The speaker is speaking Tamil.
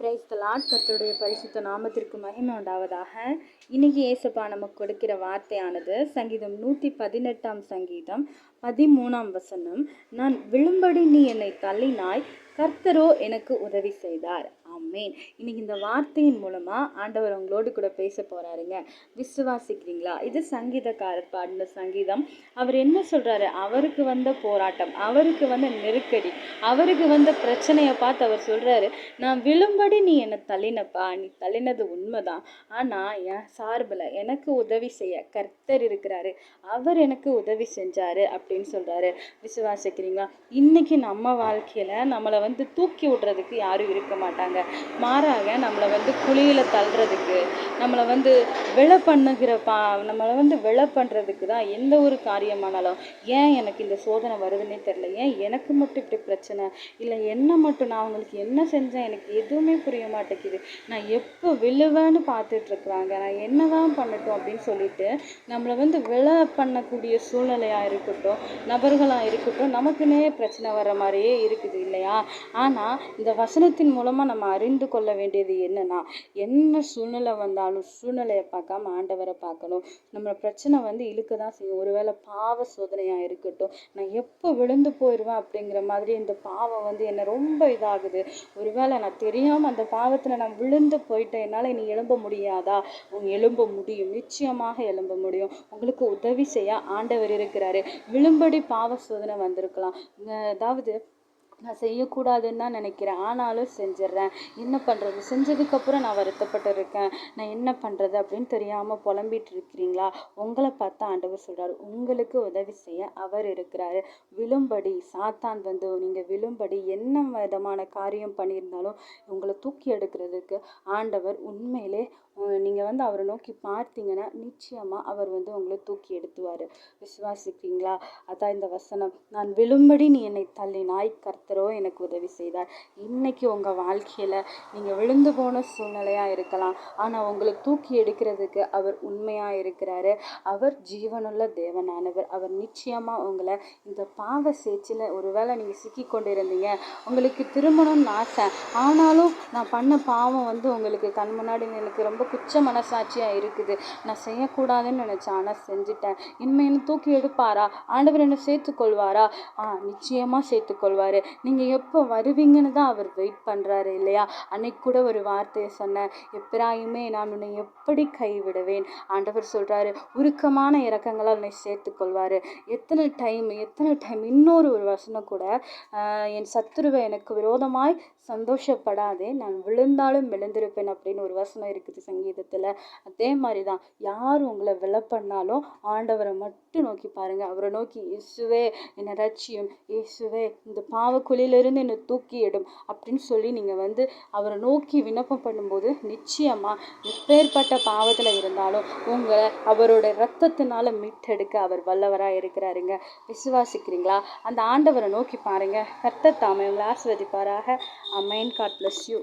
Praise the Lord. கர்த்தருடைய பரிசுத்த நாமத்திற்கு மகிமை உண்டாவதாக. இன்னைக்கு ஏசப்பா நமக்கு கொடுக்கிற வார்த்தையானது சங்கீதம் 118 சங்கீதம் 13 வசனம். நான் விழும்படி நீ என்னை தள்ளினாய், கர்த்தரோ எனக்கு உதவி செய்தார். ஆமேன். இன்னைக்கு இந்த வார்த்தையின் மூலமா ஆண்டவர் உங்களோடு கூட பேச போறாருங்க. விசுவாசிக்கிறீங்களா? இது சங்கீதக்காரர் பாடின சங்கீதம். அவர் என்ன சொல்றாரு? அவருக்கு வந்த போராட்டம், அவருக்கு வந்த நெருக்கடி, அவருக்கு வந்த பிரச்சனையை பார்த்து அவர் சொல்றாரு, நான் விழும்படி நீ என்னை தள்ளினப்பா, நீ தள்ளினது உண்மைதான். ஆனா என் சார்பில் எனக்கு உதவி செய்ய கர்த்தர் இருக்கிறாரு, அவர் எனக்கு உதவி செஞ்சாரு அப்படின்னு சொல்றாரு. விசுவாசிக்கிறீங்களா? இன்னைக்கு நம்ம வாழ்க்கையில நம்மளை தூக்கி விடுறதுக்கு யாரும் இருக்க மாட்டாங்க. மாறாக நம்மளை குழியில தள்ளுறதுக்கு, நம்மளை விழ பண்ணுகிற நம்மளை விழ பண்ணுறதுக்கு தான் எந்த ஒரு காரியமானாலும். ஏன் எனக்கு இந்த சோதனை வருதுன்னே தெரியல, ஏன் எனக்கு மட்டும் இப்படி பிரச்சனை, இல்லை என்ன மட்டும் நான் அவங்களுக்கு என்ன செஞ்சேன் எனக்கு எதுவுமே புரிய மாட்டேங்குது, நான் எப்போ விழுவேன்னு பார்த்துட்ருக்குறாங்க, நான் என்ன தான் பண்ணட்டும் அப்படின்னு சொல்லிட்டு நம்மளை விழ பண்ணக்கூடிய சூழ்நிலையாக இருக்கட்டும், நபர்களாக இருக்கட்டும், நமக்குன்னே பிரச்சனை வர மாதிரியே இருக்குது இல்லையா? ஆனால் இந்த வசனத்தின் மூலமாக நம்ம அறிந்து கொள்ள வேண்டியது என்னன்னா, என்ன சூழ்நிலை வந்தாலும் சூழ்நிலையை பார்க்காம ஆண்டவரை பார்க்கணும். நம்ம பிரச்சனை இழுக்க தான் செய்யும். ஒருவேளை பாவ சோதனையாக இருக்கட்டும், நான் எப்போ விழுந்து போயிடுவேன் அப்படிங்கிற மாதிரி இந்த பாவம் என்னை ரொம்ப இதாகுது, ஒருவேளை நான் தெரியாமல் அந்த பாவத்தில் நான் விழுந்து போயிட்டேன், என்னால் இனி எழும்ப முடியாதா? உங்க எழும்ப முடியும், நிச்சயமாக எழும்ப முடியும். உங்களுக்கு உதவி செய்ய ஆண்டவர் இருக்கிறாரு. விழும்படி பாவ சோதனை வந்திருக்கலாம், அதாவது நான் செய்யக்கூடாதுன்னு தான் நினைக்கிறேன், ஆனாலும் செஞ்சிடறேன், என்ன பண்ணுறது, செஞ்சதுக்கப்புறம் நான் வருத்தப்பட்டு இருக்கேன், நான் என்ன பண்ணுறது அப்படின்னு தெரியாமல் புலம்பிட்டு இருக்கிறீங்களா? உங்களை பார்த்து ஆண்டவர் சொல்கிறார், உங்களுக்கு உதவி செய்ய அவர் இருக்கிறாரு. விழும்படி சாத்தான் நீங்கள் விழும்படி என்ன விதமான காரியம் பண்ணியிருந்தாலும் உங்களை தூக்கி எடுக்கிறதுக்கு ஆண்டவர் உண்மையிலே நீங்கள் அவரை நோக்கி பார்த்தீங்கன்னா நிச்சயமாக அவர் உங்களை தூக்கி எடுத்துவார். விசுவாசிக்கிறீங்களா? அதான் இந்த வசனம், நான் விழும்படி நீ என்னை தள்ளினாய், கர்த்தரோ எனக்கு உதவி செய்தார். இன்னைக்கு உங்கள் வாழ்க்கையில் நீங்கள் விழுந்து போன சூழ்நிலையாக இருக்கலாம், ஆனால் உங்களை தூக்கி எடுக்கிறதுக்கு அவர் உண்மையாக இருக்கிறாரு. அவர் ஜீவனுள்ள தேவனானவர். அவர் நிச்சயமாக உங்களை இந்த பாவ சேச்சில் ஒருவேளை நீங்கள் சிக்கி கொண்டு இருந்தீங்க, உங்களுக்கு திருமணம்னு ஆசை, ஆனாலும் நான் பண்ண பாவம் உங்களுக்கு கண் முன்னாடி எனக்கு ரொம்ப குற்ற மனசாட்சியாக இருக்குது, நான் செய்யக்கூடாதுன்னு நினச்சேன் ஆனால் செஞ்சுட்டேன், இனிமேல் என்ன தூக்கி எடுப்பாரா? ஆண்டவர் என்னை சேர்த்துக்கொள்வாரா? நிச்சயமாக சேர்த்துக்கொள்வார். நீங்கள் எப்போ வருவீங்கன்னு தான் அவர் வெயிட் பண்ணுறாரு இல்லையா? அன்னைக்கு கூட ஒரு வார்த்தையை சொன்னேன், எப்பிராயுமே நான் உன்னை எப்படி கைவிடுவேன். ஆண்டவர் சொல்கிறாரு, உருக்கமான இரக்கங்களால் உன்னை சேர்த்துக்கொள்வார். எத்தனை டைம் இன்னொரு ஒரு வசனம் கூட, என் சத்துருவை எனக்கு விரோதமாய் சந்தோஷப்படாதே, நான் விழுந்தாலும் விழுந்திருப்பேன் அப்படின்னு ஒரு வசனம் இருக்குது சங்கீதத்தில். அதே மாதிரி தான், யார் உங்களை விழ பண்ணாலும் ஆண்டவரை மட்டும் நோக்கி பாருங்கள். அவரை நோக்கி, இயேசுவே என்னை ரட்சியும், இயேசுவே இந்த பாவக்குழியிலிருந்து என்னை தூக்கி எடும் அப்படின்னு சொல்லி நீங்கள் அவரை நோக்கி விண்ணப்பம் பண்ணும்போது நிச்சயமாக எப்பேற்பட்ட பாவத்தில் இருந்தாலும் உங்களை அவரோட இரத்தத்தினால மீட்டெடுக்க அவர் வல்லவராக இருக்கிறாருங்க. விசுவாசிக்கிறீங்களா? அந்த ஆண்டவரை நோக்கி பாருங்க. கர்த்தர் தாமே உங்களை ஆசீர்வதிப்பாராக. ஆமென். God bless you.